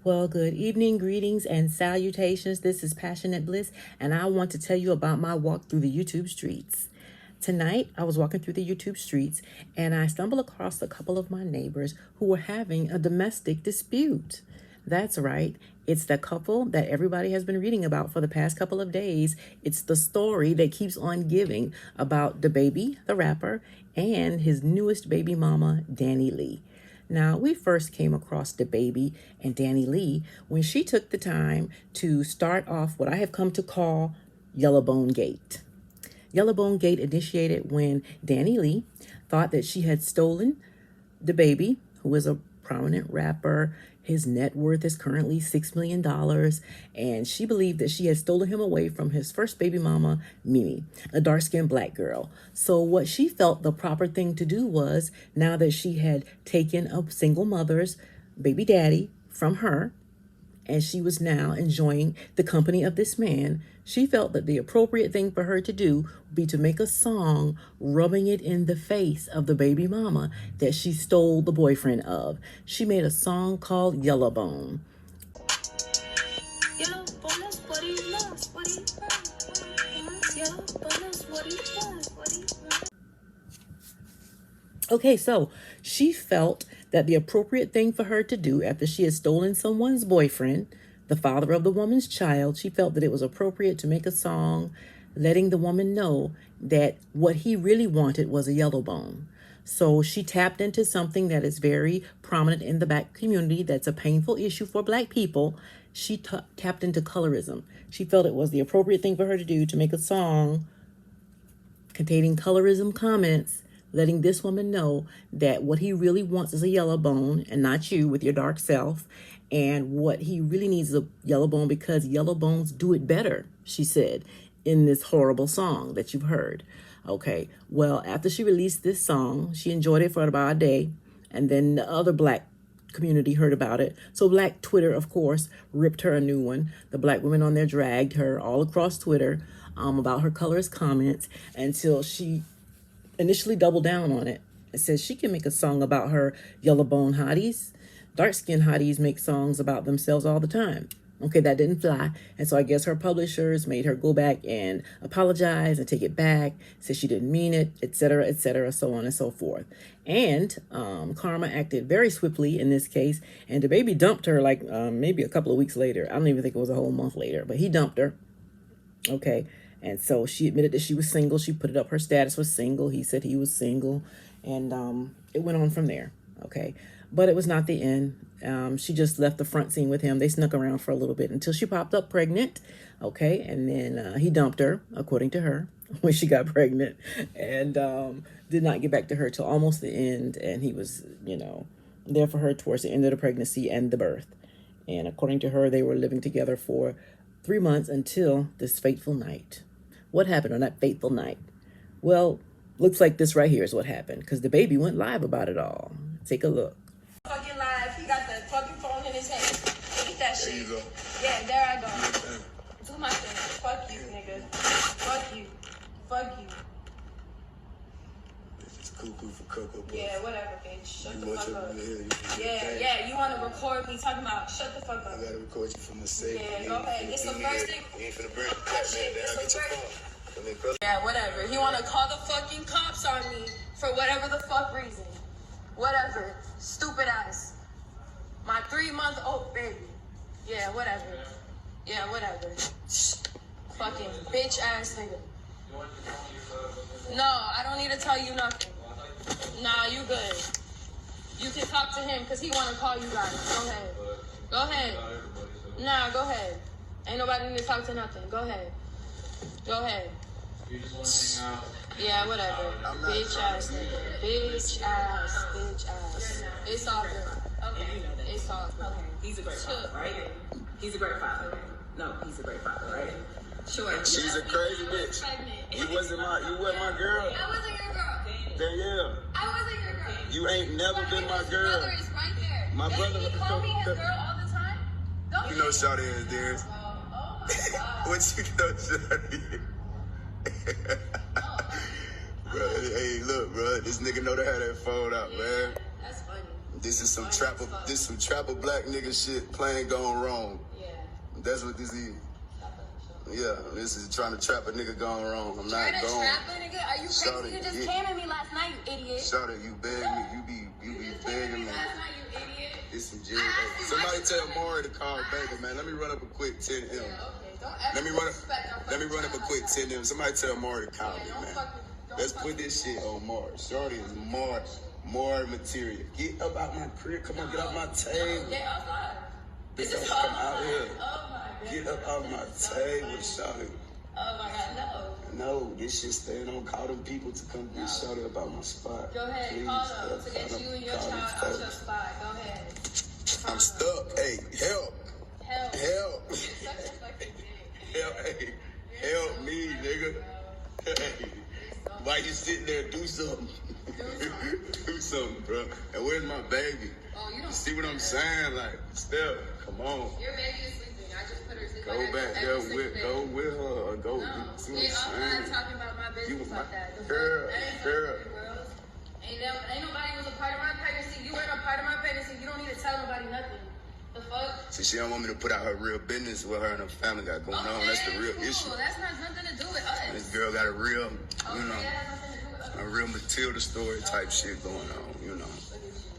Well, good evening, greetings, and salutations. This is Passionate Bliss, and I want to tell you about my walk through the YouTube streets. Tonight, I was walking through the YouTube streets, and I stumbled across a couple of my neighbors who were having a domestic dispute. That's right. It's the couple that everybody has been reading about for the past couple of days. It's the story that keeps on giving about DaBaby, the rapper, and his newest baby mama, DANILEGH. Now, we first came across DaBaby and DANILEGH when she took the time to start off what I have come to call Yellowbone Gate. Yellowbone Gate initiated when DANILEGH thought that she had stolen DaBaby, who is a prominent rapper. His net worth is currently $6 million, and she believed that she had stolen him away from his first baby mama, Mimi, a dark-skinned black girl. So what she felt the proper thing to do was, now that she had taken a single mother's baby daddy from her, and she was now enjoying the company of this man, she felt that the appropriate thing for her to do would be to make a song rubbing it in the face of the baby mama that she stole the boyfriend of. She made a song called Yellowbone. Okay, so she felt that the appropriate thing for her to do after she had stolen someone's boyfriend, the father of the woman's child, she felt that it was appropriate to make a song letting the woman know that what he really wanted was a yellow bone. So she tapped into something that is very prominent in the black community that's a painful issue for black people. She tapped into colorism. She felt it was the appropriate thing for her to do to make a song containing colorism comments, letting this woman know that what he really wants is a yellow bone and not you with your dark self. And what he really needs is a yellow bone because yellow bones do it better, she said, in this horrible song that you've heard. Okay, well, after she released this song, she enjoyed it for about a day. And then the other black community heard about it. So black Twitter, of course, ripped her a new one. The black women on there dragged her all across Twitter about her colorist comments until she initially doubled down on it. It says she can make a song about her yellow bone hotties. Dark-skinned hotties make songs about themselves all the time. Okay, that didn't fly. And so I guess her publishers made her go back and apologize and take it back, said she didn't mean it, etc., so on and so forth. And Karma acted very swiftly in this case, and DaBaby dumped her like maybe a couple of weeks later. I don't even think it was a whole month later, but he dumped her. Okay, and so she admitted that she was single. She put it up, her status was single. He said he was single, and it went on from there. Okay. But it was not the end. She just left the front scene with him. They snuck around for a little bit until she popped up pregnant. Okay, and then he dumped her, according to her, when she got pregnant, and did not get back to her till almost the end. And he was, there for her towards the end of the pregnancy and the birth. And according to her, they were living together for 3 months until this fateful night. What happened on that fateful night? Well, looks like this right here is what happened, because DaBaby went live about it all. Take a look. Fucking live. He got the fucking phone in his hand. Look at that shit. There you go. Yeah, there I go. Do my thing. Fuck you, nigga. Fuck you. Fuck you. This is cuckoo for cocoa puffs. Yeah, whatever, bitch. Shut the You fuck up. Yeah, Yeah, you want to record me talking about shut the fuck up. I gotta record you from the safe. Yeah, go ahead. It's the first thing. You ain't finna burn that man down. Get your phone. Yeah, whatever. He want to call the fucking cops on me for whatever the fuck reason. Whatever. Stupid ass. My 3-month-old baby. Yeah, whatever. Yeah, whatever. Fucking bitch ass nigga. No, I don't need to tell you nothing. Nah, you good. You can talk to him because he want to call you guys. Go ahead. Go ahead. Nah, go ahead. Ain't nobody need to talk to nothing. Go ahead. Go ahead. You just want to hang out? Yeah, whatever. Bitch ass nigga. Bitch ass. Bitch ass. It's all good. Okay. You know that. It's all good. Okay. He's a great father, right? He's a great father. No, he's a great father, right? Sure. She's a crazy bitch. You wasn't my girl. I wasn't your girl. Danielle. I wasn't your girl. You ain't never been my girl. His brother is right there. My brother. He call me his girl all the time. Don't You know Shawty is, Darius. Oh my God. What you know Shawty? Bro, hey, look, bro. This nigga know to have that phone out, man. That's funny. This is some trapper black nigga shit playing gone wrong. Yeah. That's what this is. Yeah, this is trying to trap a nigga gone wrong. I'm not Trying to gone. trap a nigga? Are you crazy? You just came at me last night, you idiot. Shawty, you beg me. You be begging me. Last night, you idiot. It's some jail. Somebody tell Maury to call Baker, man. Let me run up a quick 10 M. Yeah, okay. Don't ever Let me run up a quick 10 M. Somebody tell Maury to call me, man. Let's put this shit on Maury. Shorty is more material. Get up out my crib. Come on, get off my table. Get outside. Bitch, come out here. Oh my god. Get up out my table, Shorty. Oh my god, no. No, this shit staying on. Call them people to come get Shorty about my spot. Go ahead, Please, call them to get you and your child out your spot. Go ahead. I'm stuck. Hey, help. Help. Help. You're such a fucking dick. Help, hey, help me, nigga. Hey, why you sitting there? Do something. Do something, bro. And where's my baby? Oh, you You don't see what I'm saying? Like, Steph, come on. Your baby is sleeping. I just put her to sleep. Go back there with her or go. No, See what get off I'm my saying? talking about my business You was like my that. The fuck? girl, That ain't girl. fucking girls. Ain't nobody was a part of my pregnancy. You weren't a part of my pregnancy. You don't need to tell nobody nothing. The fuck? See, she don't want me to put out her real business, what her and her family got going on. That's the real cool. issue. That's not nothing to do with us. This girl got a real, Okay, you know, that has nothing to do with us. a real Matilda story type shit going on, you know.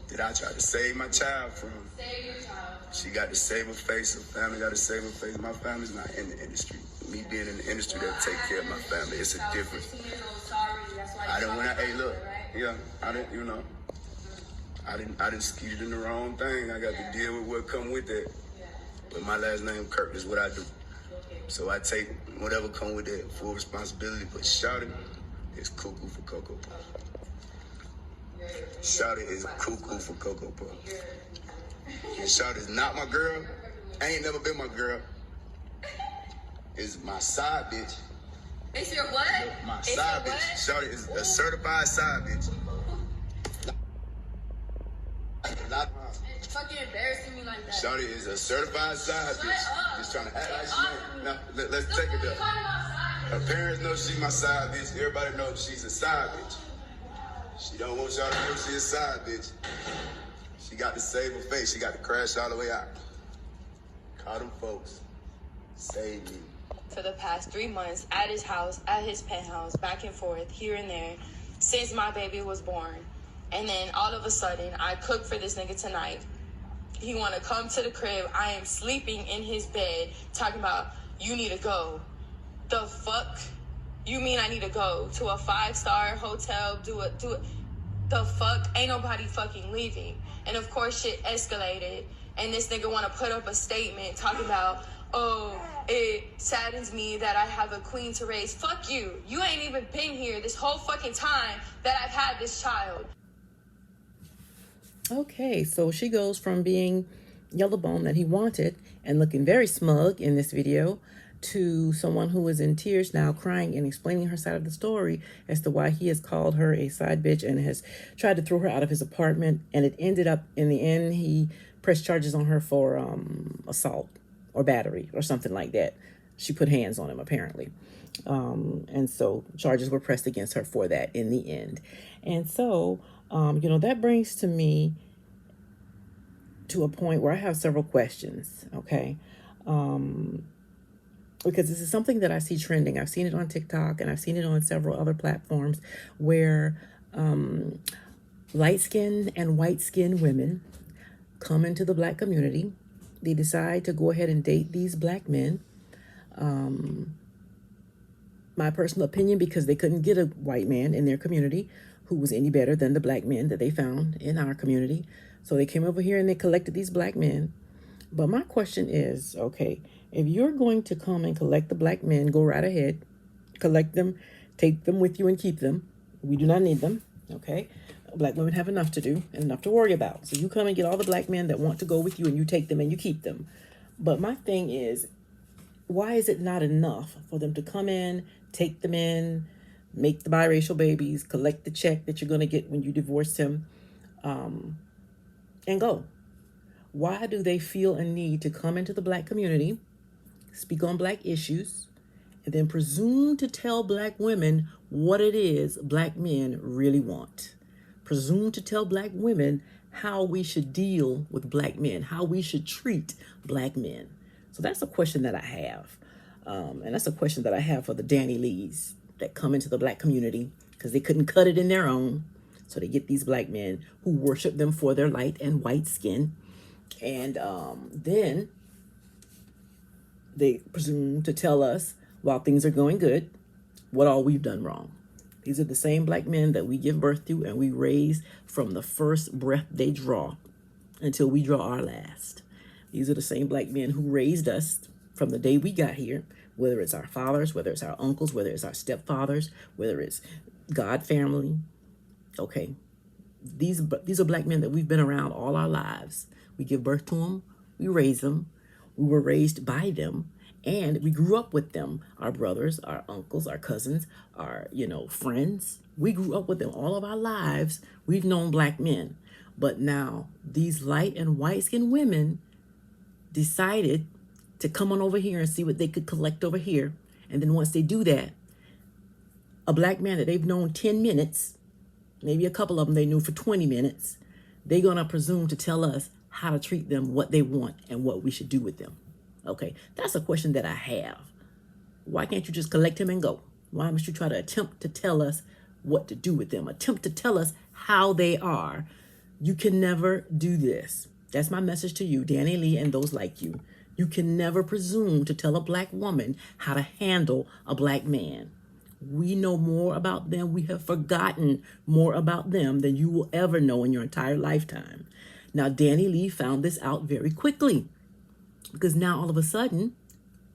That I tried to save my child from. Save your child. She got to save her face, her family got to save her face. My family's not in the industry. Me being in the industry, they'll take care of my family. It's a difference. 16 years old, sorry. That's why I didn't, when I, hey, right? look, yeah, I didn't, you know, I didn't skeeted in the wrong thing. I got to deal with what come with that. But my last name, Kirk, is what I do. So I take whatever come with that, full responsibility. But Shawty is cuckoo for Cocoa Puff. Shawty is cuckoo for Cocoa Puff. And Shawty is not my girl. Ain't never been my girl. Is my side bitch. It's your what? My It's side your bitch. what? Shawty is a certified side bitch. Not Fucking embarrassing me like that. Shawty is a certified side Shut bitch. up. Just trying to act like Get she off ain't. me. No, let's Look take what it you up. talking about, side Her parents know she's my side bitch. Everybody knows she's a side bitch. She don't want y'all to know she's a side bitch. She got to save her face. She got to crash all the way out. Call them folks. Save me. For the past 3 months at his house, at his penthouse, back and forth, here and there, since my baby was born. And then all of a sudden, I cook for this nigga tonight. He want to come to the crib. I am sleeping in his bed, talking about, you need to go. The fuck? You mean I need to go to a 5-star hotel, do it? The fuck? Ain't nobody fucking leaving. And of course, shit escalated. And this nigga want to put up a statement talking about, oh, it saddens me that I have a queen to raise. Fuck you. You ain't even been here this whole fucking time that I've had this child. Okay, so she goes from being yellow bone that he wanted and looking very smug in this video to someone who is in tears now, crying and explaining her side of the story as to why he has called her a side bitch and has tried to throw her out of his apartment. And it ended up, in the end, he pressed charges on her for assault or battery or something like that. She put hands on him, apparently. And so charges were pressed against her for that in the end. And so, you know, that brings to me to a point where I have several questions, okay? Because this is something that I see trending. I've seen it on TikTok and I've seen it on several other platforms where light-skinned and white-skinned women come into the black community. They decide to go ahead and date these black men. My personal opinion, because they couldn't get a white man in their community who was any better than the black men that they found in our community. So they came over here and they collected these black men. But my question is, okay, if you're going to come and collect the black men, go right ahead, collect them, take them with you and keep them. We do not need them, okay? Black women have enough to do and enough to worry about. So you come and get all the black men that want to go with you and you take them and you keep them. But my thing is, why is it not enough for them to come in, take them in, make the biracial babies, collect the check that you're going to get when you divorce him, and go? Why do they feel a need to come into the black community, speak on black issues, and then presume to tell black women what it is black men really want? Presume to tell black women how we should deal with black men, how we should treat black men. So that's a question that I have. And that's a question that I have for the DANILEGHs that come into the black community because they couldn't cut it in their own. So they get these black men who worship them for their light and white skin. And then they presume to tell us, while things are going good, what all we've done wrong. These are the same black men that we give birth to and we raise from the first breath they draw until we draw our last. These are the same black men who raised us from the day we got here, whether it's our fathers, whether it's our uncles, whether it's our stepfathers, whether it's God family. Okay, these are black men that we've been around all our lives. We give birth to them, we raise them, we were raised by them, and we grew up with them. Our brothers, our uncles, our cousins, our, friends. We grew up with them all of our lives. We've known black men. But now these light and white skinned women decided to come on over here and see what they could collect over here. And then once they do that, a black man that they've known 10 minutes, maybe a couple of them they knew for 20 minutes, they're going to presume to tell us how to treat them, what they want, and what we should do with them. Okay, that's a question that I have. Why can't you just collect him and go? Why must you try to attempt to tell us what to do with them? Attempt to tell us how they are. You can never do this. That's my message to you, DANILEGH, and those like you. You can never presume to tell a black woman how to handle a black man. We know more about them. We have forgotten more about them than you will ever know in your entire lifetime. Now, DANILEGH found this out very quickly because now all of a sudden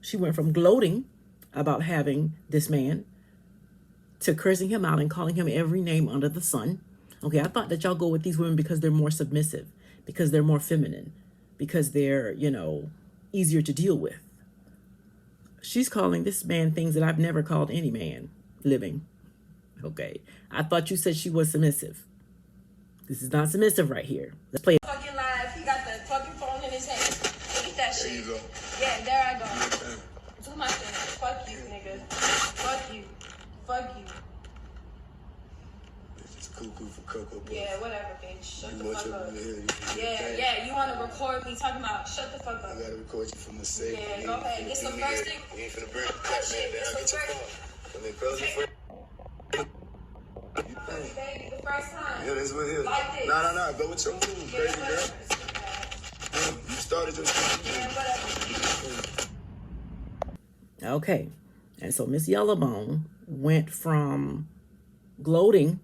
she went from gloating about having this man to cursing him out and calling him every name under the sun. Okay, I thought that y'all go with these women because they're more submissive, because they're more feminine, because they're, easier to deal with. She's calling this man things that I've never called any man living. Okay, I thought you said she was submissive. This is not submissive right here. Let's play it. Fucking live. He got the fucking phone in his hand. Eat that shit. There you go. Yeah, there I go. Do my thing. Fuck you, nigga. Fuck you. Fuck you. It's cuckoo for cocoa puffs. Yeah, whatever, bitch. Shut You the want fuck your up. yeah, Yeah, you want to record me talking about shut the fuck I up. gotta record you from the safe. Yeah, go ahead. It's the first thing. You ain't finna bring That that shit, man down. it's Get the your first. phone. And then close your phone. Baby, the first time. Yeah, that's what it is. Like this. Nah. Go with your move, Yeah, crazy whatever. girl. You started your Yeah, whatever. Okay, and so Miss Yellowbone went from gloating,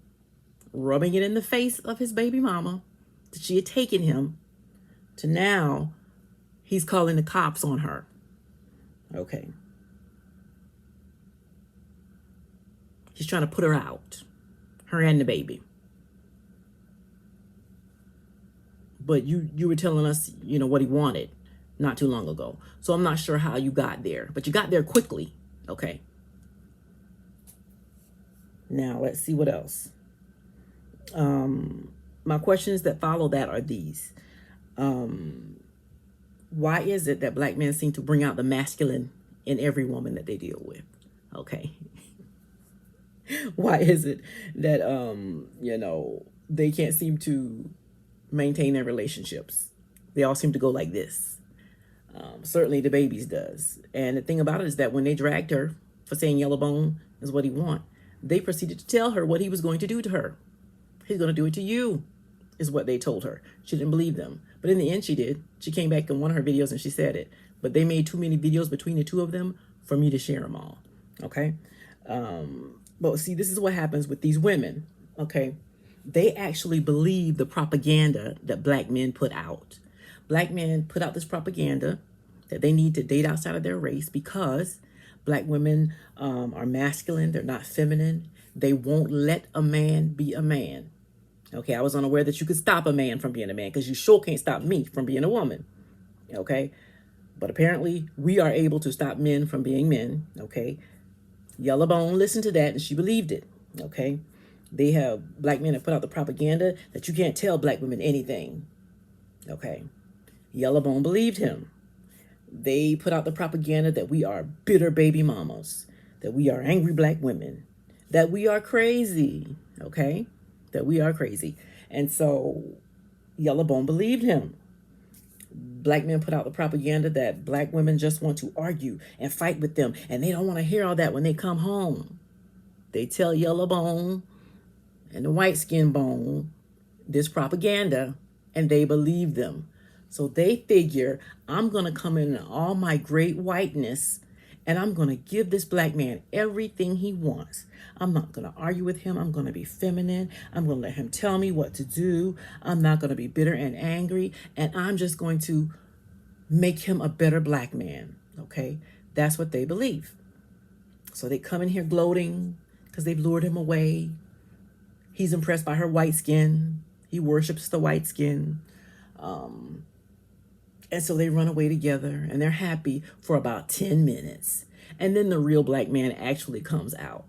rubbing it in the face of his baby mama that she had taken him, to now he's calling the cops on her. Okay. He's trying to put her out, her and the baby. But you were telling us, what he wanted not too long ago. So I'm not sure how you got there, but you got there quickly. Okay. Now let's see what else. My questions that follow that are these. Why is it that black men seem to bring out the masculine in every woman that they deal with? Okay. Why is it that, they can't seem to maintain their relationships? They all seem to go like this. Certainly the babies does. And the thing about it is that when they dragged her for saying Yellowbone is what he want, they proceeded to tell her what he was going to do to her. He's going to do it to you, is what they told her. She didn't believe them. But in the end, she did. She came back in one of her videos and she said it. But they made too many videos between the two of them for me to share them all. Okay? But see, this is what happens with these women. Okay? They actually believe the propaganda that black men put out. Black men put out this propaganda that they need to date outside of their race because black women are masculine. They're not feminine. They won't let a man be a man. Okay, I was unaware that you could stop a man from being a man because you sure can't stop me from being a woman. Okay, but apparently we are able to stop men from being men. Okay, Yellowbone listened to that and she believed it. Okay, black men have put out the propaganda that you can't tell black women anything. Okay, Yellowbone believed him. They put out the propaganda that we are bitter baby mamas, that we are angry black women, that we are crazy. Okay, that we are crazy. And so Yellowbone believed him. Black men put out the propaganda that black women just want to argue and fight with them, and they don't want to hear all that when they come home. They tell Yellowbone and the white skin bone this propaganda, and they believe them. So they figure, I'm going to come in all my great whiteness, and I'm going to give this black man everything he wants. I'm not going to argue with him. I'm going to be feminine. I'm going to let him tell me what to do. I'm not going to be bitter and angry. And I'm just going to make him a better black man. Okay? That's what they believe. So they come in here gloating because they've lured him away. He's impressed by her white skin. He worships the white skin. And so they run away together, and they're happy for about 10 minutes. And then the real black man actually comes out.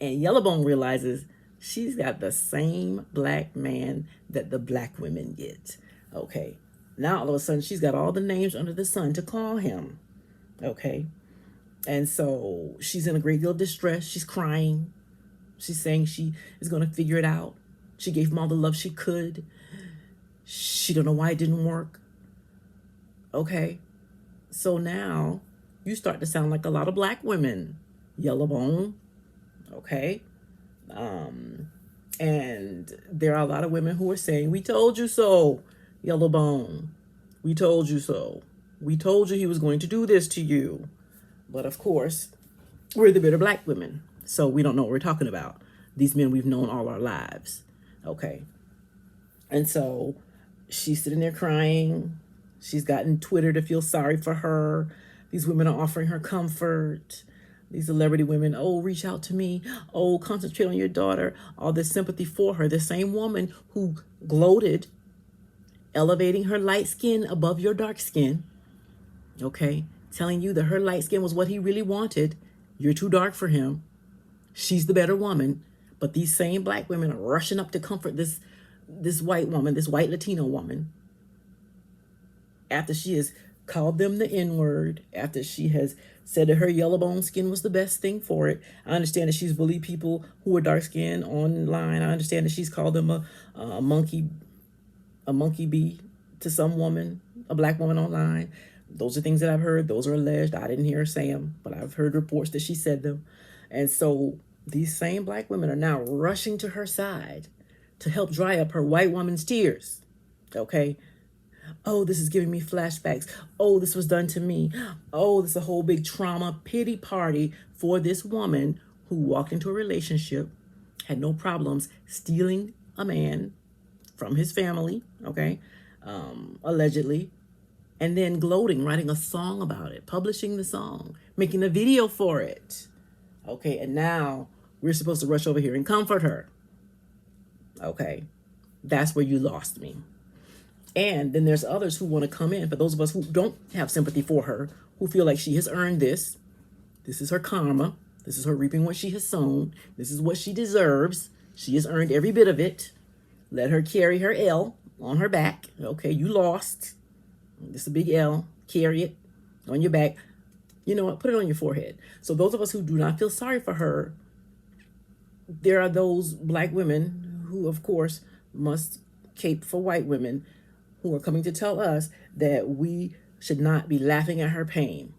And Yellowbone realizes she's got the same black man that the black women get. Okay. Now all of a sudden she's got all the names under the sun to call him. Okay. And so she's in a great deal of distress. She's crying. She's saying she is going to figure it out. She gave him all the love she could. She don't know why it didn't work. Okay. So now you start to sound like a lot of black women, Yellowbone. Okay. And there are a lot of women who are saying, we told you so, Yellowbone. We told you so. We told you he was going to do this to you. But of course, we're the bitter black women. So we don't know what we're talking about. These men we've known all our lives. Okay. And so she's sitting there crying. She's gotten Twitter to feel sorry for her. These women are offering her comfort. These celebrity women, oh, reach out to me. Oh, concentrate on your daughter. All this sympathy for her. The same woman who gloated, elevating her light skin above your dark skin. Okay. Telling you that her light skin was what he really wanted. You're too dark for him. She's the better woman. But these same black women are rushing up to comfort this white woman, this white Latino woman, after she has called them the N-word, after she has said that her Yellowbone skin was the best thing for it. I understand that she's bullied people who are dark-skinned online. I understand that she's called them a monkey bee to some woman, a black woman online. Those are things that I've heard. Those are alleged. I didn't hear her say them, but I've heard reports that she said them. And so these same black women are now rushing to her side to help dry up her white woman's tears. Okay? Oh, this is giving me flashbacks. Oh, this was done to me. Oh, this is a whole big trauma pity party for this woman who walked into a relationship, had no problems stealing a man from his family, okay, allegedly, and then gloating, writing a song about it, publishing the song, making a video for it. Okay, and now we're supposed to rush over here and comfort her. Okay, that's where you lost me. And then there's others who want to come in, for those of us who don't have sympathy for her, who feel like she has earned this. This is her karma. This is her reaping what she has sown. This is what she deserves. She has earned every bit of it. Let her carry her L on her back. Okay, you lost. This is a big L. Carry it on your back. You know what? Put it on your forehead. So those of us who do not feel sorry for her, there are those black women who, of course, must cape for white women, who are coming to tell us that we should not be laughing at her pain.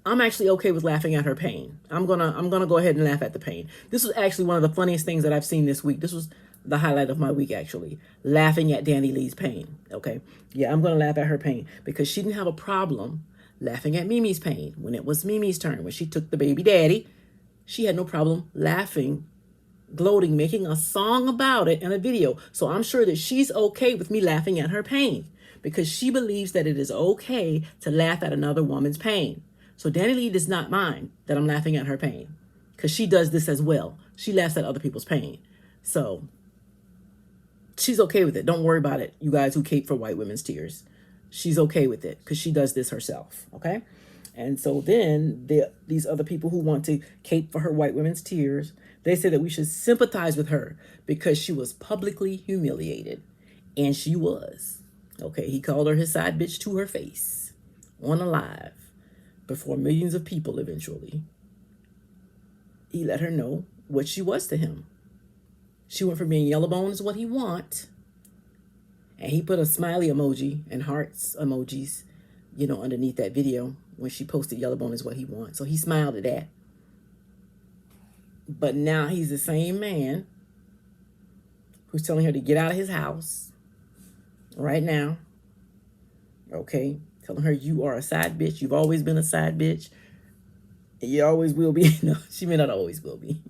I'm actually okay with laughing at her pain. I'm gonna go ahead and laugh at the pain. This was actually one of the funniest things that I've seen this week. This was the highlight of my week, actually. Laughing at DANILEIGH's pain. Okay. Yeah, I'm gonna laugh at her pain because she didn't have a problem laughing at Mimi's pain when it was Mimi's turn, when she took the baby daddy. She had no problem laughing, gloating, making a song about it and a video. So I'm sure that she's okay with me laughing at her pain because she believes that it is okay to laugh at another woman's pain. So DANILEIGH does not mind that I'm laughing at her pain because she does this as well. She laughs at other people's pain. So she's okay with it. Don't worry about it, you guys who cape for white women's tears. She's okay with it because she does this herself, okay? And so then these other people who want to cape for her white women's tears, they say that we should sympathize with her because she was publicly humiliated. And she was. Okay, he called her his side bitch to her face on a live before millions of people eventually. He let her know what she was to him. She went from being Yellowbone is what he want And he put a smiley emoji and hearts emojis, you know, underneath that video when she posted Yellowbone is what he wants. So he smiled at that. But now he's the same man who's telling her to get out of his house right now. Okay? Telling her you are a side bitch. You've always been a side bitch. You always will be. No, she may not always will be.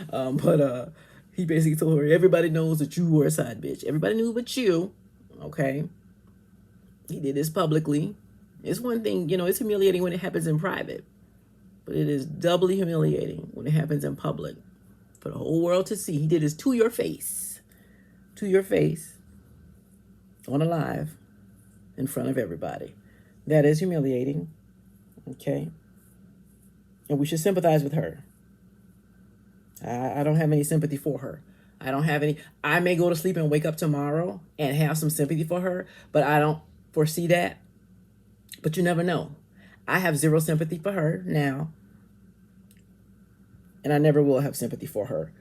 But he basically told her, everybody knows that you were a side bitch. Everybody knew but you. Okay? He did this publicly. It's one thing, you know, it's humiliating when it happens in private. But it is doubly humiliating when it happens in public. For the whole world to see. He did this to your face. To your face. On a live. In front of everybody. That is humiliating. Okay? And we should sympathize with her. I don't have any sympathy for her. I don't have any. I may go to sleep and wake up tomorrow and have some sympathy for her, but I don't foresee that. But you never know. I have zero sympathy for her now. And I never will have sympathy for her.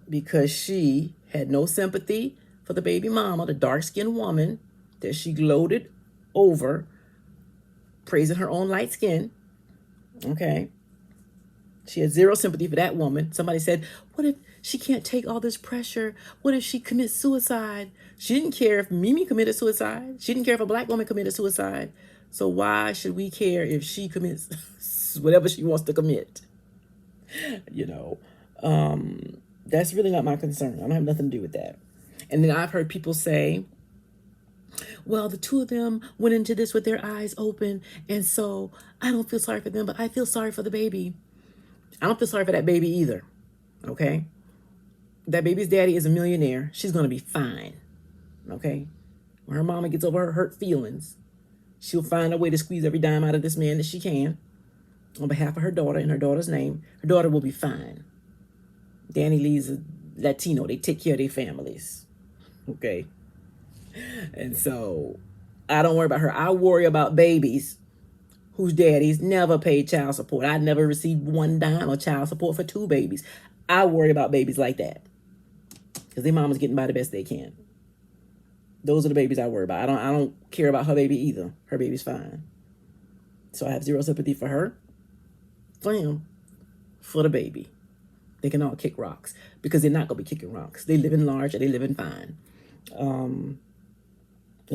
Because she had no sympathy for the baby mama, the dark-skinned woman that she gloated over, praising her own light skin. Okay. She had zero sympathy for that woman. Somebody said, what if she can't take all this pressure? What if she commits suicide? She didn't care if Mimi committed suicide. She didn't care if a black woman committed suicide. So why should we care if she commits whatever she wants to commit? You know, that's really not my concern. I don't have nothing to do with that. And then I've heard people say, well, the two of them went into this with their eyes open. And so I don't feel sorry for them, but I feel sorry for the baby. I don't feel sorry for that baby either. Okay? That baby's daddy is a millionaire. She's going to be fine. Okay? When her mama gets over her hurt feelings, she'll find a way to squeeze every dime out of this man that she can on behalf of her daughter in her daughter's name. Her daughter will be fine. DANILEIGH's a Latino. They take care of their families. Okay? And so I don't worry about her. I worry about babies whose daddies never paid child support. I never received one dime of child support for two babies. I worry about babies like that because their mama's getting by the best they can. Those are the babies I worry about. I don't care about her baby either. Her baby's fine. So I have zero sympathy for her, for him, for the baby. They can all kick rocks because they're not going to be kicking rocks. They live in large and they live in fine. And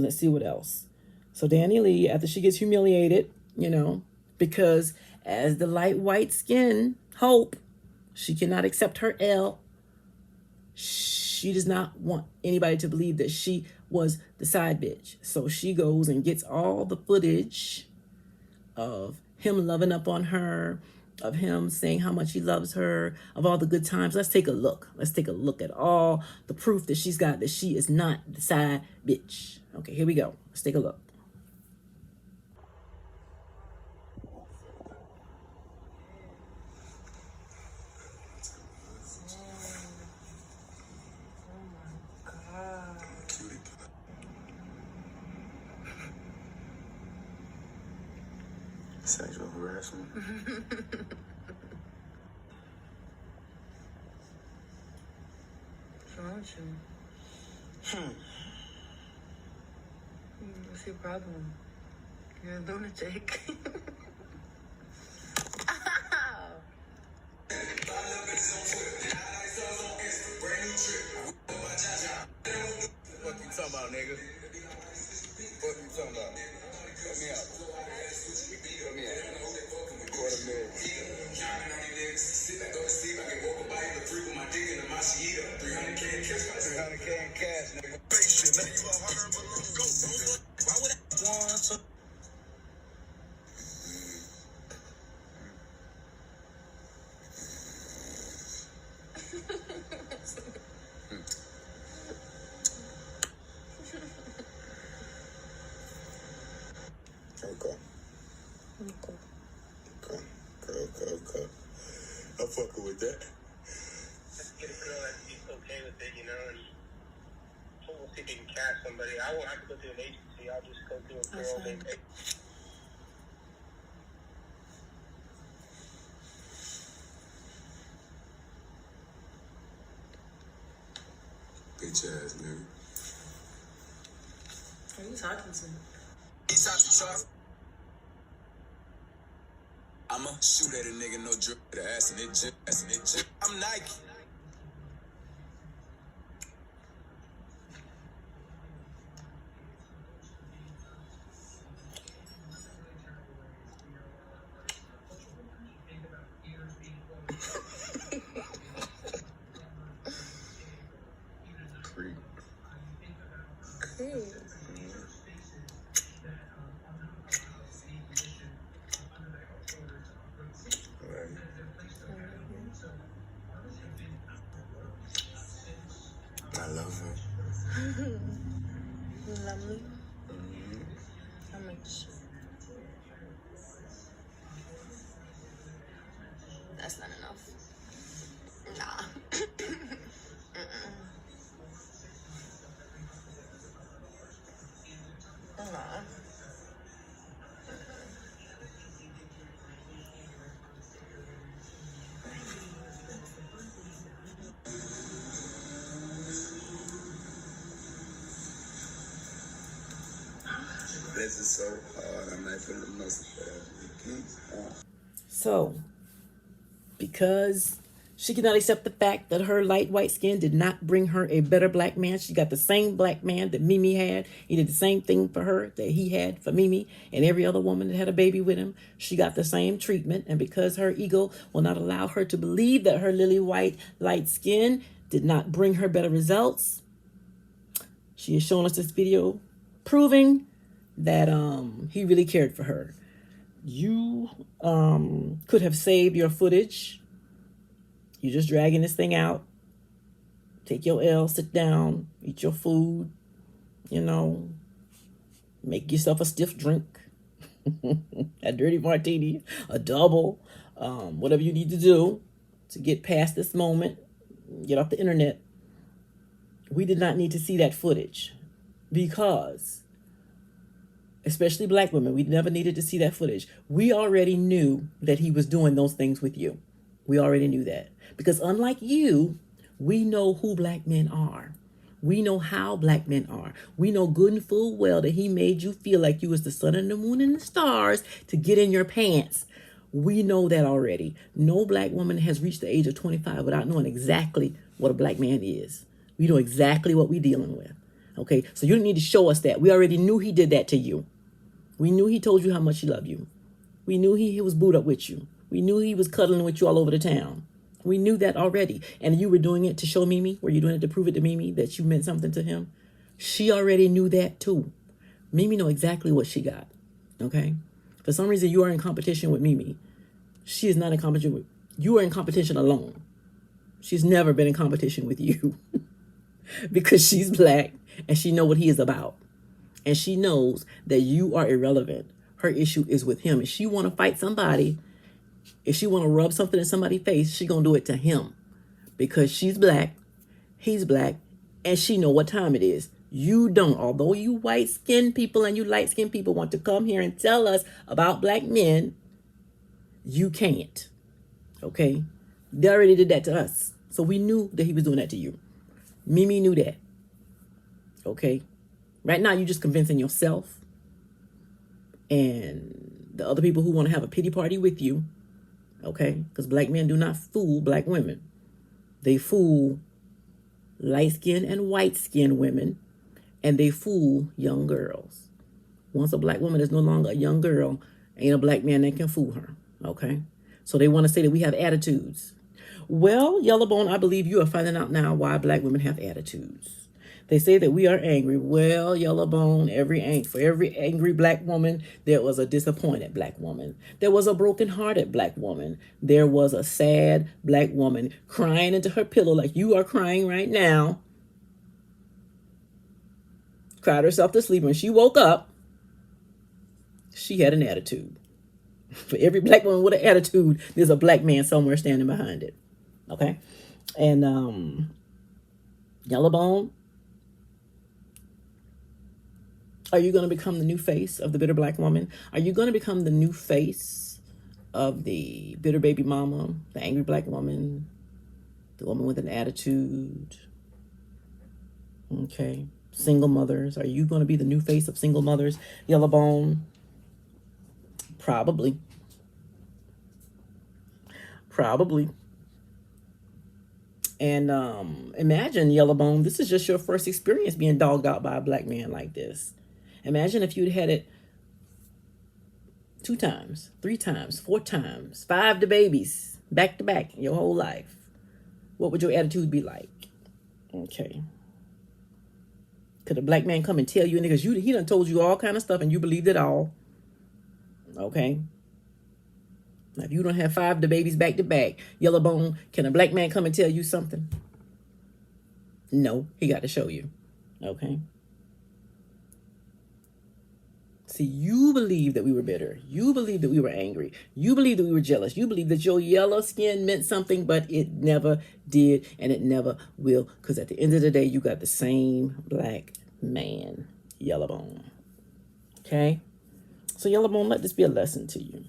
let's see what else. So DANILEIGH, after she gets humiliated, you know, because as the light white skin hope, she cannot accept her L. She does not want anybody to believe that she was the side bitch. So she goes and gets all the footage of him loving up on her, of him saying how much he loves her, of all the good times. Let's take a look. Let's take a look at all the proof that she's got that she is not the side bitch. Okay, here we go. Let's take a look. Sexual harassment. What's wrong with you? What's your problem? You're a lunatic. What you talking about, nigga? What you talking about? Let me out. Let me out. Quarter million. 300K in cash, nigga. Okay. I'm fucking with that. Just get a girl that she's okay with it, you know, and almost see if you can catch somebody. I won't have to go through an agency. I'll just go through a girl. Bitch ass nigga. Who are you talking to? I'ma shoot at a nigga, no drip, the ass in it, drip. I'm Nike. Creep. Creep. I love her. Lovely. How much? That's not enough. Nah. Nah. This is so hard. I might put the muscle So, because she cannot accept the fact that her light white skin did not bring her a better black man. She got the same black man that Mimi had. He did the same thing for her that he had for Mimi and every other woman that had a baby with him. She got the same treatment. And because her ego will not allow her to believe that her lily white light skin did not bring her better results, she is showing us this video proving that he really cared for her. You could have saved your footage. You're just dragging this thing out. Take your L, sit down, eat your food, you know, make yourself a stiff drink, a dirty martini, a double, whatever you need to do to get past this moment, get off the internet. We did not need to see that footage because, especially black women, we never needed to see that footage. We already knew that he was doing those things with you. We already knew that. Because unlike you, we know who black men are. We know how black men are. We know good and full well that he made you feel like you was the sun and the moon and the stars to get in your pants. We know that already. No black woman has reached the age of 25 without knowing exactly what a black man is. We know exactly what we're dealing with. Okay, so you don't need to show us that. We already knew he did that to you. We knew he told you how much he loved you. We knew he was booed up with you. We knew he was cuddling with you all over the town. We knew that already. And you were doing it to show Mimi? Were you doing it to prove it to Mimi that you meant something to him? She already knew that too. Mimi know exactly what she got. Okay? For some reason, you are in competition with Mimi. She is not in competition with you. Are in competition alone. She's never been in competition with you because she's black and she know what he is about. And she knows that you are irrelevant. Her issue is with him. If she want to fight somebody, if she want to rub something in somebody's face, she going to do it to him. Because she's black, he's black, and she know what time it is. You don't. Although you white-skinned people and you light-skinned people want to come here and tell us about black men, you can't. Okay? They already did that to us. So we knew that he was doing that to you. Mimi knew that. Okay? Right now, you're just convincing yourself and the other people who want to have a pity party with you. Okay? Because black men do not fool black women. They fool light-skinned and white-skinned women, and they fool young girls. Once a black woman is no longer a young girl, ain't a black man that can fool her. Okay? So they want to say that we have attitudes. Well, Yellowbone, I believe you are finding out now why black women have attitudes. They say that we are angry. Well, Yellowbone, for every angry black woman, there was a disappointed black woman. There was a broken-hearted black woman. There was a sad black woman crying into her pillow like you are crying right now. Cried herself to sleep. When she woke up, she had an attitude. For every black woman with an attitude, there's a black man somewhere standing behind it. Okay? And Yellowbone, are you going to become the new face of the bitter black woman? Are you going to become the new face of the bitter baby mama, the angry black woman, the woman with an attitude? Okay. Single mothers. Are you going to be the new face of single mothers, Yellowbone? Probably. Probably. And imagine, Yellowbone, this is just your first experience being dogged out by a black man like this. Imagine if you'd had it 2 times, 3 times, 4 times, 5 babies, back to back, your whole life. What would your attitude be like? Okay. Could a black man come and tell you, niggas, he done told you all kind of stuff and you believed it all? Okay. Now, if you don't have 5 babies back to back, Yellowbone, can a black man come and tell you something? No, he got to show you. Okay. See, you believe that we were bitter. You believe that we were angry. You believe that we were jealous. You believe that your yellow skin meant something, but it never did and it never will. Because at the end of the day, you got the same black man, Yellowbone. Okay? So, Yellowbone, let this be a lesson to you.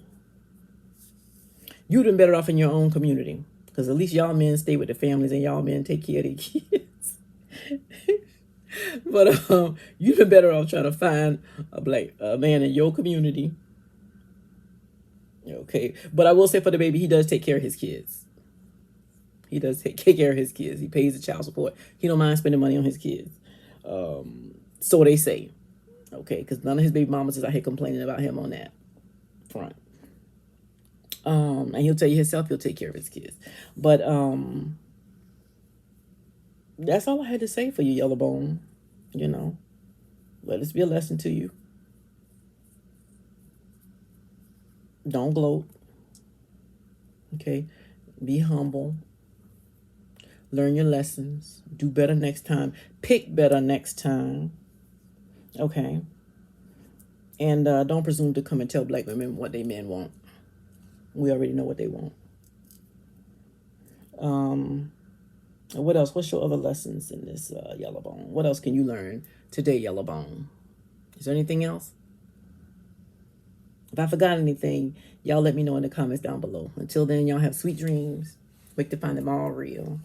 You'd been better off in your own community. Because at least y'all men stay with the families and y'all men take care of their kids. But you've been better off trying to find a black man in your community. Okay. But I will say for the baby, he does take care of his kids. He does take care of his kids. He pays the child support. He don't mind spending money on his kids. So they say. Okay. Because none of his baby mamas is out here complaining about him on that front. And he'll tell you himself he'll take care of his kids. But that's all I had to say for you, Yellowbone. You know, let this be a lesson to you. Don't gloat. Okay, be humble. Learn your lessons. Do better next time. Pick better next time. Okay. And don't presume to come and tell black women what they men want. We already know what they want. What else? What's your other lessons in this, Yellowbone? What else can you learn today, Yellowbone? Is there anything else? If I forgot anything, y'all let me know in the comments down below. Until then, y'all have sweet dreams. Wake to find them all real.